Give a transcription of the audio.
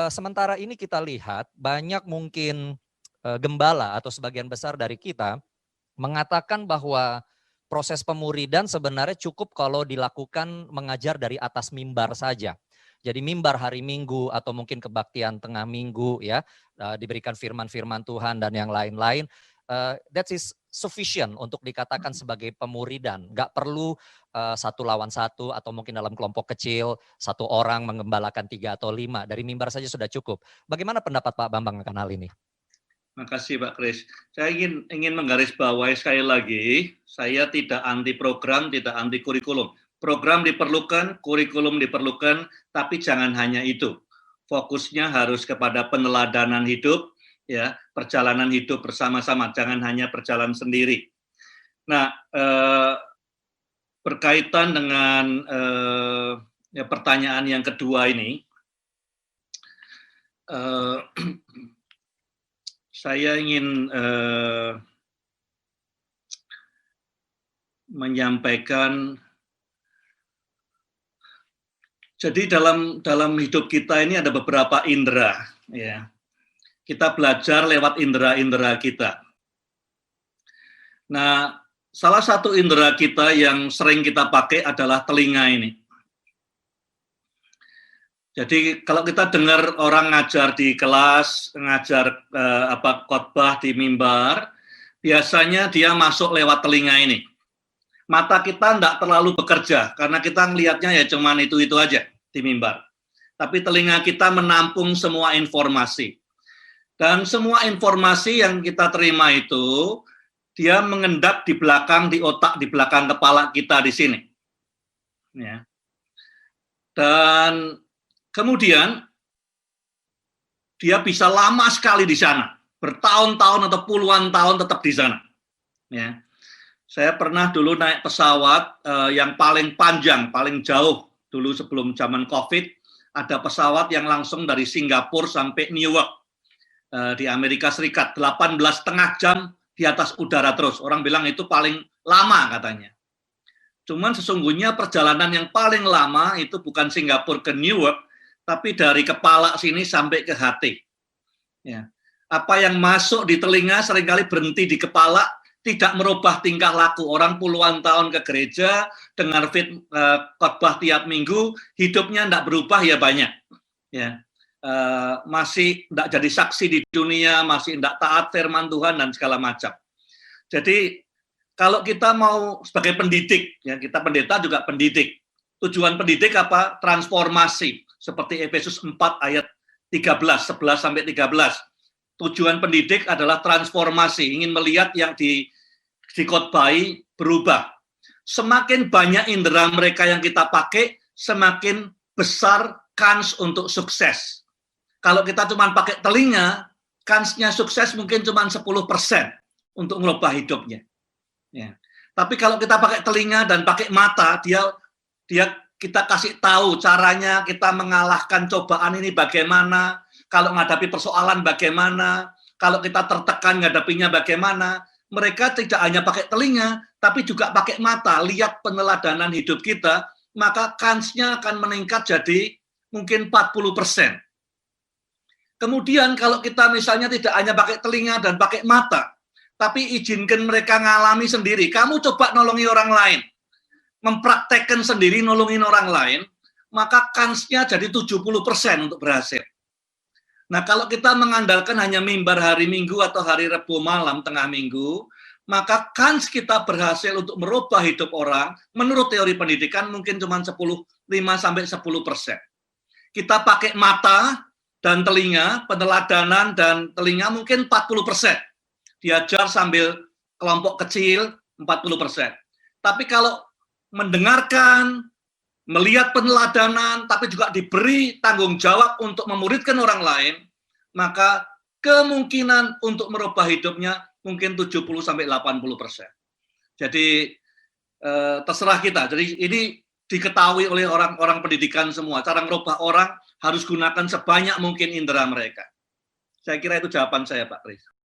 sementara ini kita lihat banyak mungkin gembala atau sebagian besar dari kita mengatakan bahwa proses pemuridan sebenarnya cukup kalau dilakukan mengajar dari atas mimbar saja. Jadi mimbar hari Minggu atau mungkin kebaktian tengah minggu ya, diberikan firman-firman Tuhan dan yang lain-lain. That is sufficient untuk dikatakan sebagai pemuridan. Gak perlu satu lawan satu atau mungkin dalam kelompok kecil, satu orang mengembalakan 3 atau 5. Dari mimbar saja sudah cukup. Bagaimana pendapat Pak Bambang akan hal ini? Makasih Pak Kris. Saya ingin menggarisbawahi sekali lagi, saya tidak anti program, tidak anti kurikulum. Program diperlukan, kurikulum diperlukan, tapi jangan hanya itu. Fokusnya harus kepada peneladanan hidup, ya, perjalanan hidup bersama-sama, jangan hanya berjalan sendiri. Nah, berkaitan dengan ya, pertanyaan yang kedua ini, saya ingin menyampaikan, jadi dalam hidup kita ini ada beberapa indera, ya. Kita belajar lewat indera-indera kita. Nah, salah satu indera kita yang sering kita pakai adalah telinga ini. Jadi kalau kita dengar orang ngajar di kelas, ngajar khotbah di mimbar, biasanya dia masuk lewat telinga ini. Mata kita tidak terlalu bekerja, karena kita ngelihatnya ya cuman itu aja di mimbar. Tapi telinga kita menampung semua informasi. Dan semua informasi yang kita terima itu, dia mengendap di belakang, di otak, di belakang kepala kita di sini. Ya. Dan kemudian, dia bisa lama sekali di sana, bertahun-tahun atau puluhan tahun tetap di sana. Ya. Saya pernah dulu naik pesawat yang paling panjang, paling jauh, dulu sebelum zaman COVID, ada pesawat yang langsung dari Singapura sampai Newark di Amerika Serikat, 18,5 jam di atas udara terus. Orang bilang itu paling lama katanya. Cuman sesungguhnya perjalanan yang paling lama itu bukan Singapura ke Newark, tapi dari kepala sini sampai ke hati. Ya. Apa yang masuk di telinga seringkali berhenti di kepala, tidak merubah tingkah laku. Orang puluhan tahun ke gereja, dengar khotbah tiap minggu, hidupnya tidak berubah ya banyak. Ya. Masih tidak jadi saksi di dunia, masih tidak taat firman Tuhan dan segala macam. Jadi kalau kita mau sebagai pendidik, ya kita pendeta juga pendidik. Tujuan pendidik apa? Transformasi. Seperti Efesus 4 ayat 13, 11 sampai 13. Tujuan pendidik adalah transformasi, ingin melihat yang dikhotbahi berubah. Semakin banyak indera mereka yang kita pakai, semakin besar kans untuk sukses. Kalau kita cuma pakai telinga, kansnya sukses mungkin cuma 10% untuk merubah hidupnya. Ya. Tapi kalau kita pakai telinga dan pakai mata, kita kasih tahu caranya kita mengalahkan cobaan ini bagaimana, kalau menghadapi persoalan bagaimana, kalau kita tertekan menghadapinya bagaimana. Mereka tidak hanya pakai telinga, tapi juga pakai mata, lihat peneladanan hidup kita, maka kansnya akan meningkat jadi mungkin 40%. Kemudian kalau kita misalnya tidak hanya pakai telinga dan pakai mata, tapi izinkan mereka ngalami sendiri, kamu coba nolongi orang lain, mempraktekkan sendiri nolongin orang lain, maka kansnya jadi 70% untuk berhasil. Nah, kalau kita mengandalkan hanya mimbar hari Minggu atau hari Rabu malam tengah minggu, maka kans kita berhasil untuk merubah hidup orang, menurut teori pendidikan mungkin cuma 5-10%. Kita pakai mata dan telinga, peneladanan dan telinga mungkin 40%. Diajar sambil kelompok kecil 40%. Tapi kalau mendengarkan, melihat peneladanan, tapi juga diberi tanggung jawab untuk memuridkan orang lain, maka kemungkinan untuk merubah hidupnya mungkin 70-80%. Jadi terserah kita. Jadi ini diketahui oleh orang-orang pendidikan semua. Cara merubah orang harus gunakan sebanyak mungkin indera mereka. Saya kira itu jawaban saya, Pak Kris.